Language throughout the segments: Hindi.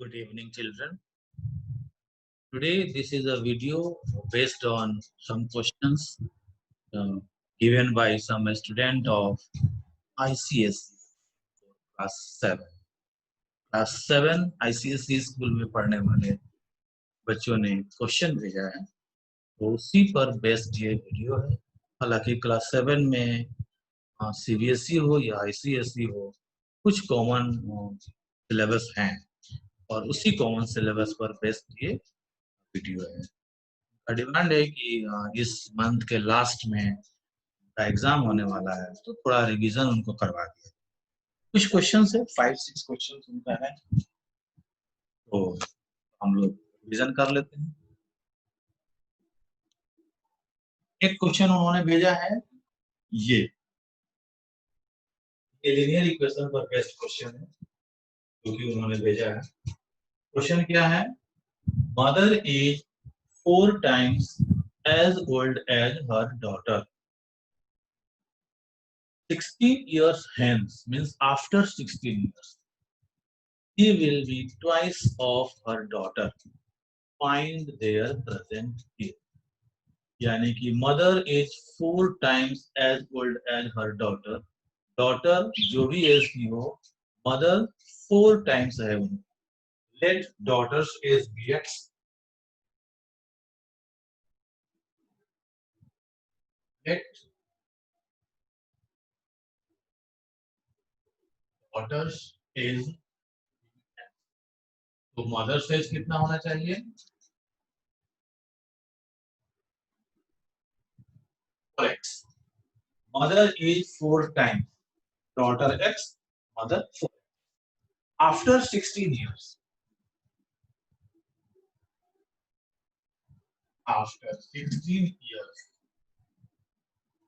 Good evening, children. Today, this is a video based on some questions uh, given by some student of ICSE class 7. Class 7 ICSE school में पढ़ने वाले बच्चों ने क्वेश्चन भेजा है, तो उसी पर बेस्ड ये वीडियो है। हालांकि क्लास 7 में CBSE हो या ICSE हो, कुछ कॉमन सिलेबस हैं और उसी कॉमन सिलेबस पर बेस्ड ये वीडियो है। डिमांड है कि इस मंथ के लास्ट में एग्जाम होने वाला है, तो थोड़ा रिवीजन उनको करवा दिया। कुछ क्वेश्चन है, 5-6 क्वेश्चन उनका है, तो हम लोग रिवीजन कर लेते हैं। एक क्वेश्चन उन्होंने भेजा है, ये लीनियर इक्वेशन पर बेस्ड क्वेश्चन है जो कि उन्होंने भेजा है। क्वेश्चन क्या है? Mother is 4 times as old as her daughter. 16 years hence, means after 16 years, he will be twice of her daughter. Find their present age. यानी कि mother is 4 times as old as her daughter. Daughter जो भी एज की हो, mother 4 times है उनकी. Let daughter's age be x. Let daughter's age. तो mother's age कितना होना चाहिए? X. Mother is 4 times. Daughter x, mother 4. After 16 years. After 16 years.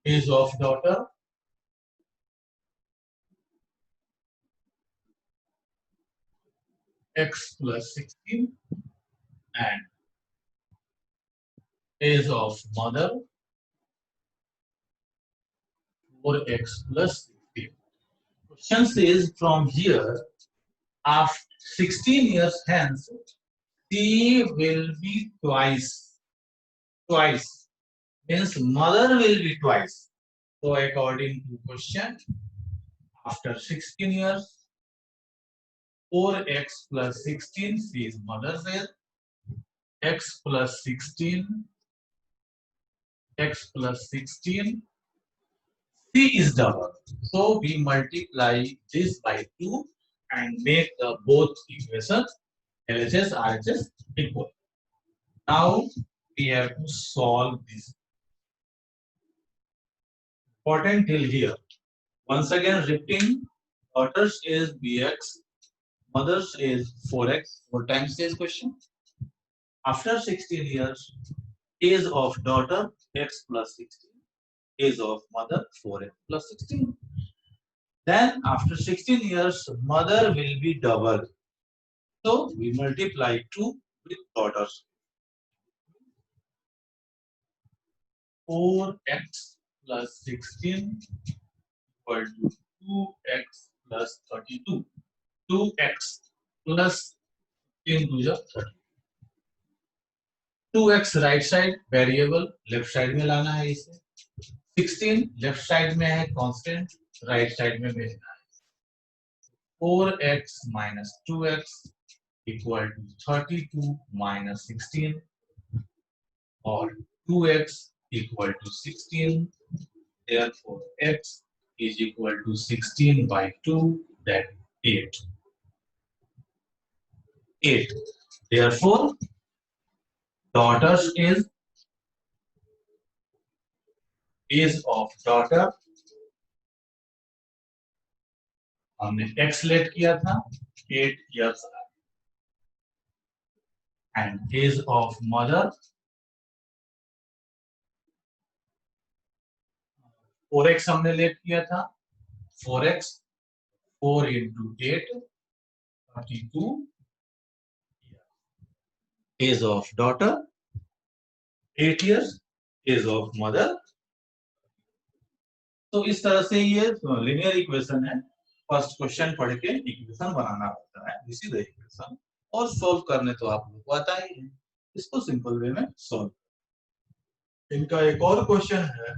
Age of daughter. X plus 16. And age of mother. 4x plus 16. Question says from here, after 16 years hence, she will be twice. Twice means mother will be twice. So according to question, after 16 years, 4x plus 16, she is mother's age. X plus 16, x plus 16, c is double. So we multiply this by 2 and make the both equations LHS RHS equal. Now we have to solve this. Important till here. Once again repeating, daughter's is bx, mother's is 4x, 4 times this question. After 16 years, age of daughter x plus 16, age of mother 4x plus 16. Then after 16 years, mother will be double. So we multiply 2 with daughters. 4x plus 16 equal to 2x plus 32. 2x plus 16 to 30. 2x right side variable, left side में लाना है इसे. 16 लेफ्ट साइड में है कांस्टेंट, राइट साइड में भेजना है. 4x minus 2x equal to 32 minus 16 or 2x equal to 16. Therefore, x is equal to 16 by 2, that 8. 8. Therefore, daughter's is of daughter. हमने x लेट किया था 8 years and age of mother 4x हमने लेट किया था 4x 4 into 8 32. Age of daughter 8 years, age of mother. तो इस तरह से ये लिनियर इक्वेशन है. फर्स्ट क्वेश्चन पढ़ के इक्वेशन बनाना होता है. This is the equation. और सॉल्व करने तो आप लोग को आता ही है, इसको सिंपल वे में सॉल्व। इनका एक और क्वेश्चन है,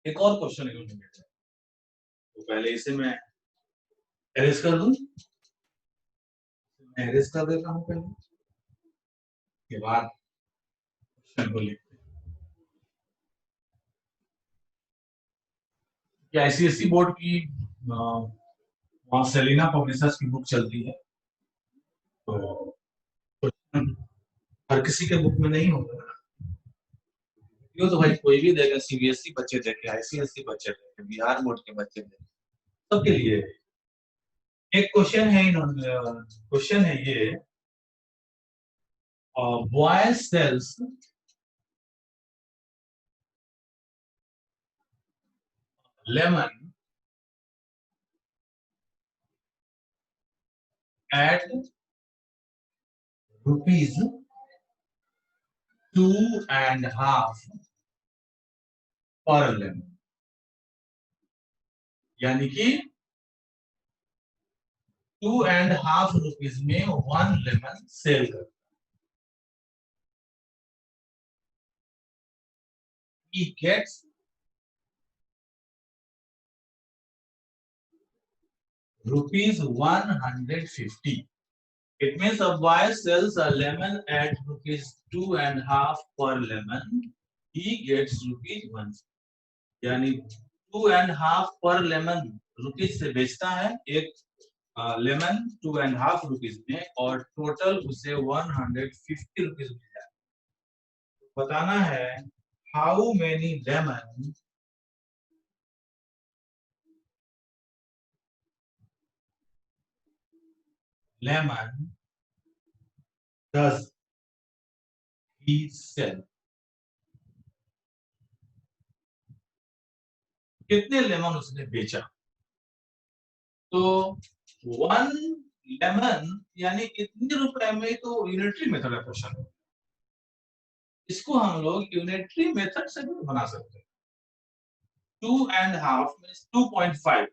एक और क्वेश्चन इन्होंने भेजा है, तो पहले इसे मैं एरेज कर दूं, मैं एरेज कर देता हूं पहले, के बाद क्वेश्चन को लिखते हैं। आईसीएसई बोर्ड की वहाँ सेलिना पब्लिशर्स की बुक चलती है, तो हर किसी के बुक में नहीं होगा, यो तो भाई कोई भी देगा, सीबीएसई बच्चे देखे, आईसीएसई बच्चे देखे, बिहार बोर्ड के बच्चे देखे, सबके लिए एक क्वेश्चन है। इन्होंने क्वेश्चन है ये, boy sells lemon at rupees 2.5 per lemon, यानी कि 2.5 रुपीज में 1 लेमन सेल करता। He gets rupees 150. It means a buyer sells a lemon at rupees 2.5 per lemon. He gets rupees 1. यानी 2.5 पर लेमन रुपीज से बेचता है एक लेमन 2.5 रुपीज में, और टोटल उसे 150 रुपीज मिल जाए। बताना है how many lemon does he sell, कितने लेमन उसने बेचा। तो 1 लेमन यानी कितने रुपए में, तो यूनिटरी मेथड का क्वेश्चन, इसको हम लोग यूनिटरी मेथड से भी बना सकते हैं। 2.5 means 2.5,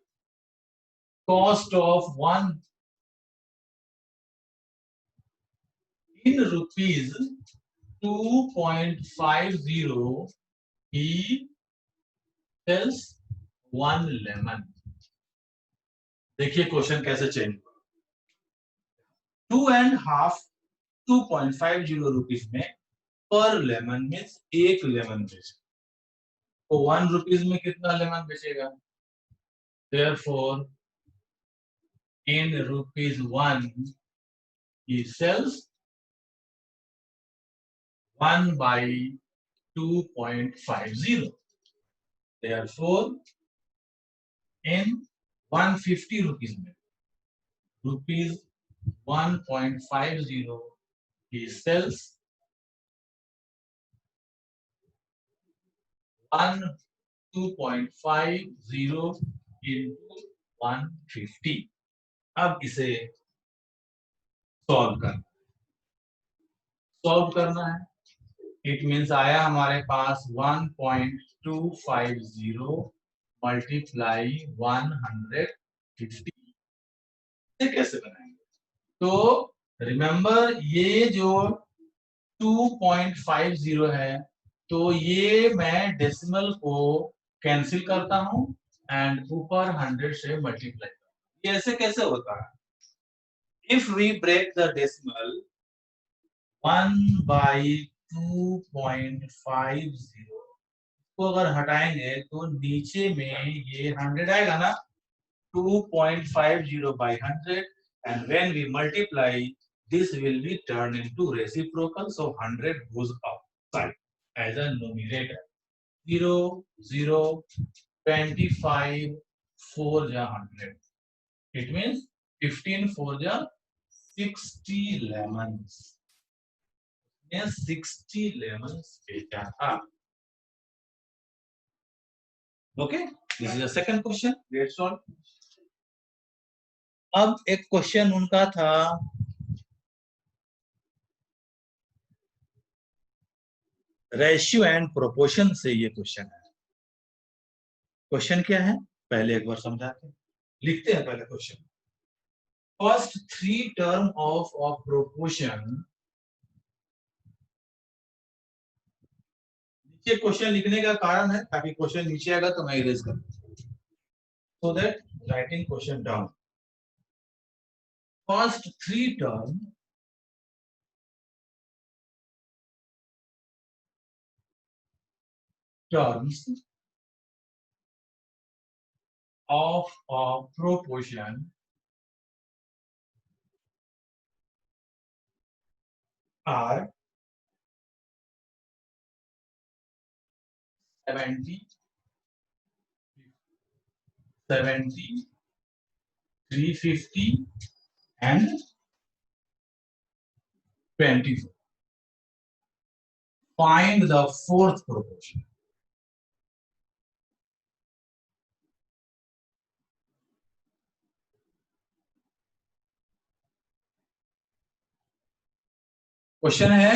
cost of 1 in rupees 2.50 he sells 1 lemon। देखिए क्वेश्चन कैसे चेंज हुआ, 2.5 2.50 रुपीज में पर लेमन मीन्स एक लेमन बेचे, तो 1 रुपीज में कितना लेमन बेचेगा, therefore in rupees 1 he sells 1 by 2.50, therefore in 150 rupees में rupees 1.50 he sells 2.50 into 150। अब इसे सॉल्व करना है। इट मीन्स आया हमारे पास 1.250 मल्टीप्लाई 150। कैसे बनाएंगे, तो रिमेंबर ये जो 2.50 है, तो ये मैं डेसिमल को कैंसिल करता हूं एंड ऊपर 100 से मल्टीप्लाई। ये ऐसे कैसे होता है, if we break the decimal 1 by 2.50 को अगर हटाएंगे तो नीचे में ये 100 आएगा ना, 2.50 by 100, and when we multiply this will be turned into reciprocal, so 100 goes outside as a numerator। 0 0 25 4 ja 100, it means 15 4 ja 60 lemons, yes 60 lemons बेचा था। Okay, this is the second question, that's all। अब एक क्वेश्चन उनका था, रेशियो एंड प्रोपोर्शन से ये क्वेश्चन है। क्वेश्चन क्या है पहले एक बार समझाते हैं, लिखते हैं पहले question. First three term of a proportion. नीचे क्वेश्चन लिखने का कारण है ताकि क्वेश्चन नीचे आएगा तो मैं इरेज कर so that writing question down. First three terms of a proportion are 70, 70, 350 and 24. Find the fourth proportion. Question है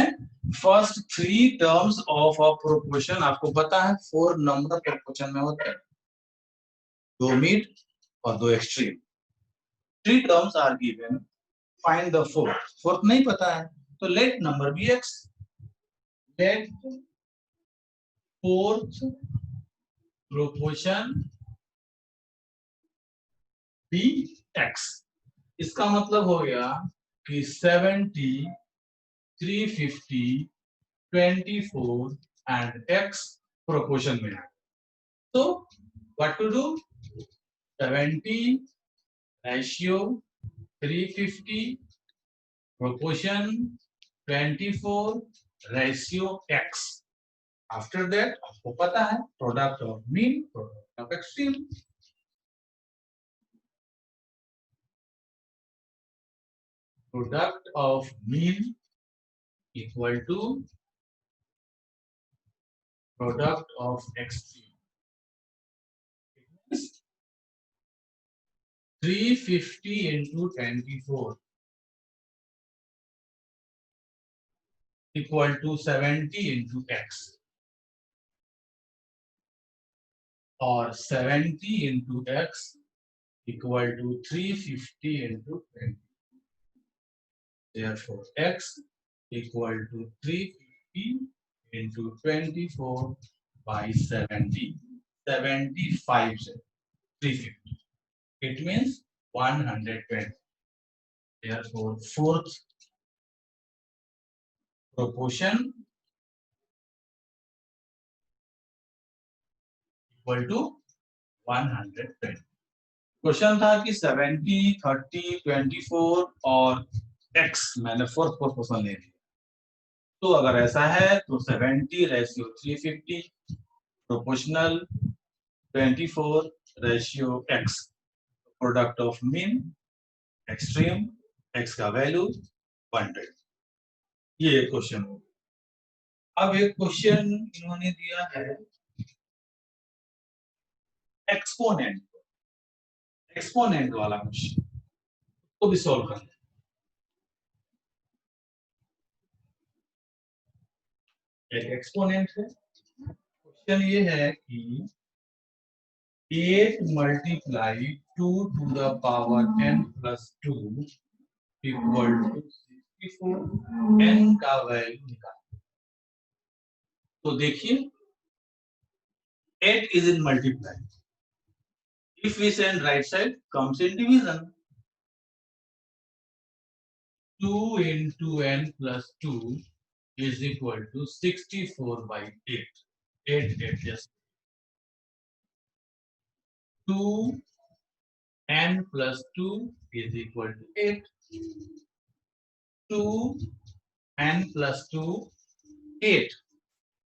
first three terms of a proportion. आपको पता है 4 नंबर प्रोपोर्शन में होते हैं, 2 मिड और 2 extreme. 3 terms are given, find the fourth नहीं पता है तो let number be x. Let fourth proportion be x. इसका मतलब हो गया कि 70, 350, 24 and x proportion में है. So what to do? 70 ratio 350 proportion 24 ratio x. After that आपको पता है product of mean, product of extreme. Product of mean equal to product of extreme. 350 into 24 equal to 70 into x, or 70 into x equal to 350 into 20. Therefore, x equal to 350 into 24 by 70. 75 350. It means 120. Therefore, fourth proportion equal to 120. Question था कि 70, 30, 24 और x मैंने फोर्थ प्रोपोर्शन ले लिया. तो अगर ऐसा है तो 70 ratio 350 proportional 24 ratio x. Product of mean extreme x का वैल्यू 100. ये क्वेश्चन हो. अब एक क्वेश्चन इन्होंने दिया है एक्सपोनेंट. एक्सपोनेंट वाला क्वेश्चन को भी सॉल्व करना. एक एक्सपोनेंट है. क्वेश्चन ये है कि 8 multiply 2 to the power n plus 2 equal to 64. n का वैल्यू निकालो. तो देखिए 8 is in multiply. If we send right side comes in division. 2 into n plus 2 is equal to 64 by 8. 8 just 2 n plus 2 is equal to 8. 2 n plus 2 8.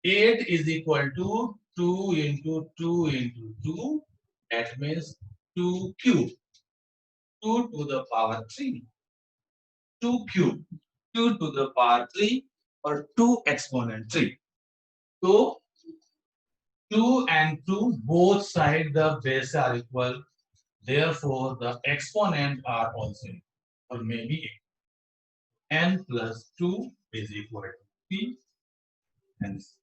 8 is equal to 2 into 2 into 2. That means 2 cube. 2 to the power 3. 2 cube. 2 to the power 3 or 2 exponent 3. So 2 and 2 both sides the base are equal. Therefore the exponent are also equal, or maybe n plus 2 is equal to 3. Hence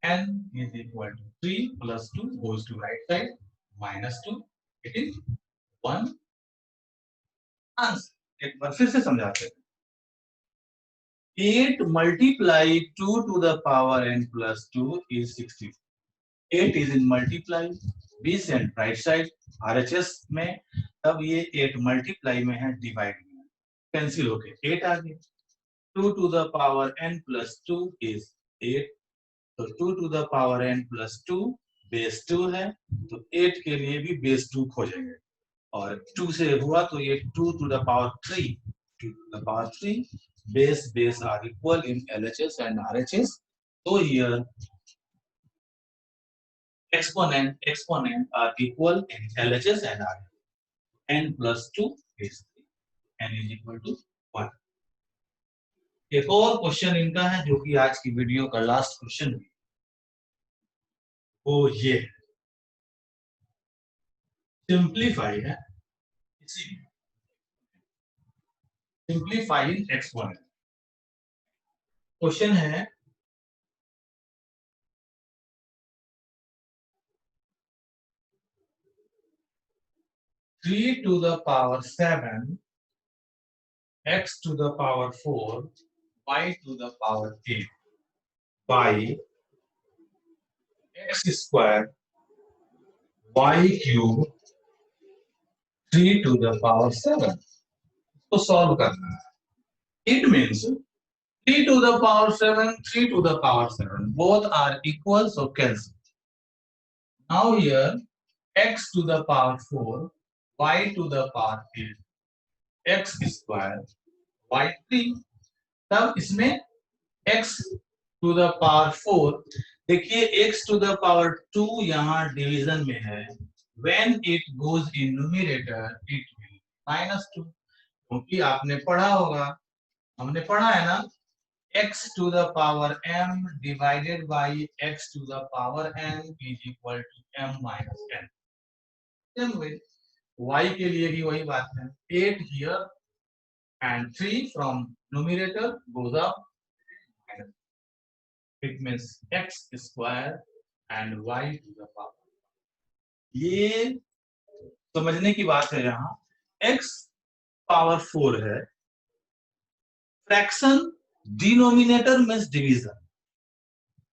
n is equal to 3 plus 2 goes to right side minus 2. It is 1 answer. एक बार फिर से समझाते हैं। 8 multiply 2 to the power n plus 2 is 60. 8 is in multiply, 20 and right side RHS में, तब ये 8 मल्टीप्लाई में है, डिवाइड में है, कैंसिल हो गए 8 आ गए। 2 to the power n plus 2 is 8, तो 2 to the power n plus 2 base 2 है, तो 8 के लिए भी बेस 2 खोजेंगे, और 2 से हुआ तो ये 2 to the power 3, 2 to the power 3, base are equal in LHS and RHS, so here exponent are equal in LHS and RHS. n plus 2 is 3, n is equal to 1. एक और क्वेश्चन इनका है जो कि आज की वीडियो का लास्ट क्वेश्चन है, वो ये सिंप्लीफाई है, इसी सिंप्लीफाइंग एक्सपोनेंट। क्वेश्चन है 3 to the power 7 x to the power 4 y to the power 8 by x square y cube 3 to the power 7 को सॉल्व करना है। It means 3 to the power 7, 3 to the power 7, both are equal, so cancel. Now here x to the power 4, y to the power 8, x square y 3, तब इसमें x to the power 4, देखिए x to the power 2 यहाँ डिवीजन में है, when it goes in numerator it will be -2, क्योंकि आपने पढ़ा होगा, हमने पढ़ा है ना, x to the power m divided by x to the power n is equal to m minus n. Same way y के लिए भी वही बात है, 8 here and 3 from numerator goes up, it means x square and y to the power. ये समझने की बात है, यहाँ x पावर 4 है, fraction denominator means division,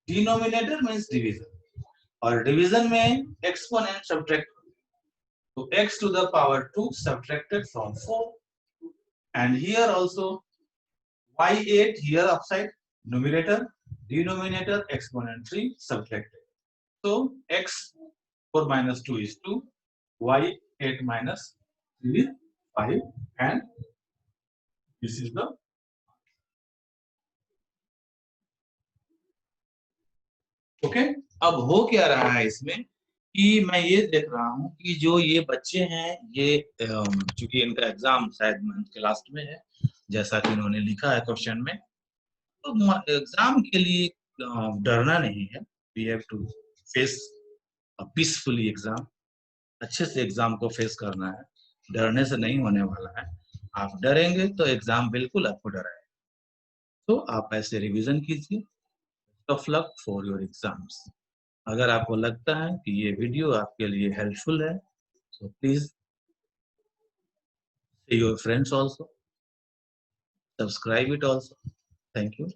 denominator means division, और डिवीजन में एक्सपोनेंट सब्ट्रैक्ट, तो x to the power 2 subtracted from 4, and here also y8 here upside numerator, denominator exponent 3 subtracted, so x 4 minus 2 is 2, y8 minus 3 is 5, and this is the okay. अब हो क्या रहा है इसमें कि मैं ये देख रहा हूं कि जो ये बच्चे हैं, ये चूंकि इनका एग्जाम शायद मंथ के लास्ट में है, जैसा कि इन्होंने लिखा है क्वेश्चन में, तो एग्जाम के लिए डरना नहीं है, we have to face peacefully exam, अच्छे से एग्जाम को फेस करना है, डरने से नहीं होने वाला है, आप डरेंगे तो एग्जाम बिल्कुल आपको डराएगा, तो आप ऐसे रिवीजन कीजिए, tough luck for your exams. अगर आपको लगता है कि ये वीडियो आपके लिए हेल्पफुल है, so please say your friends also, subscribe it also. Thank you.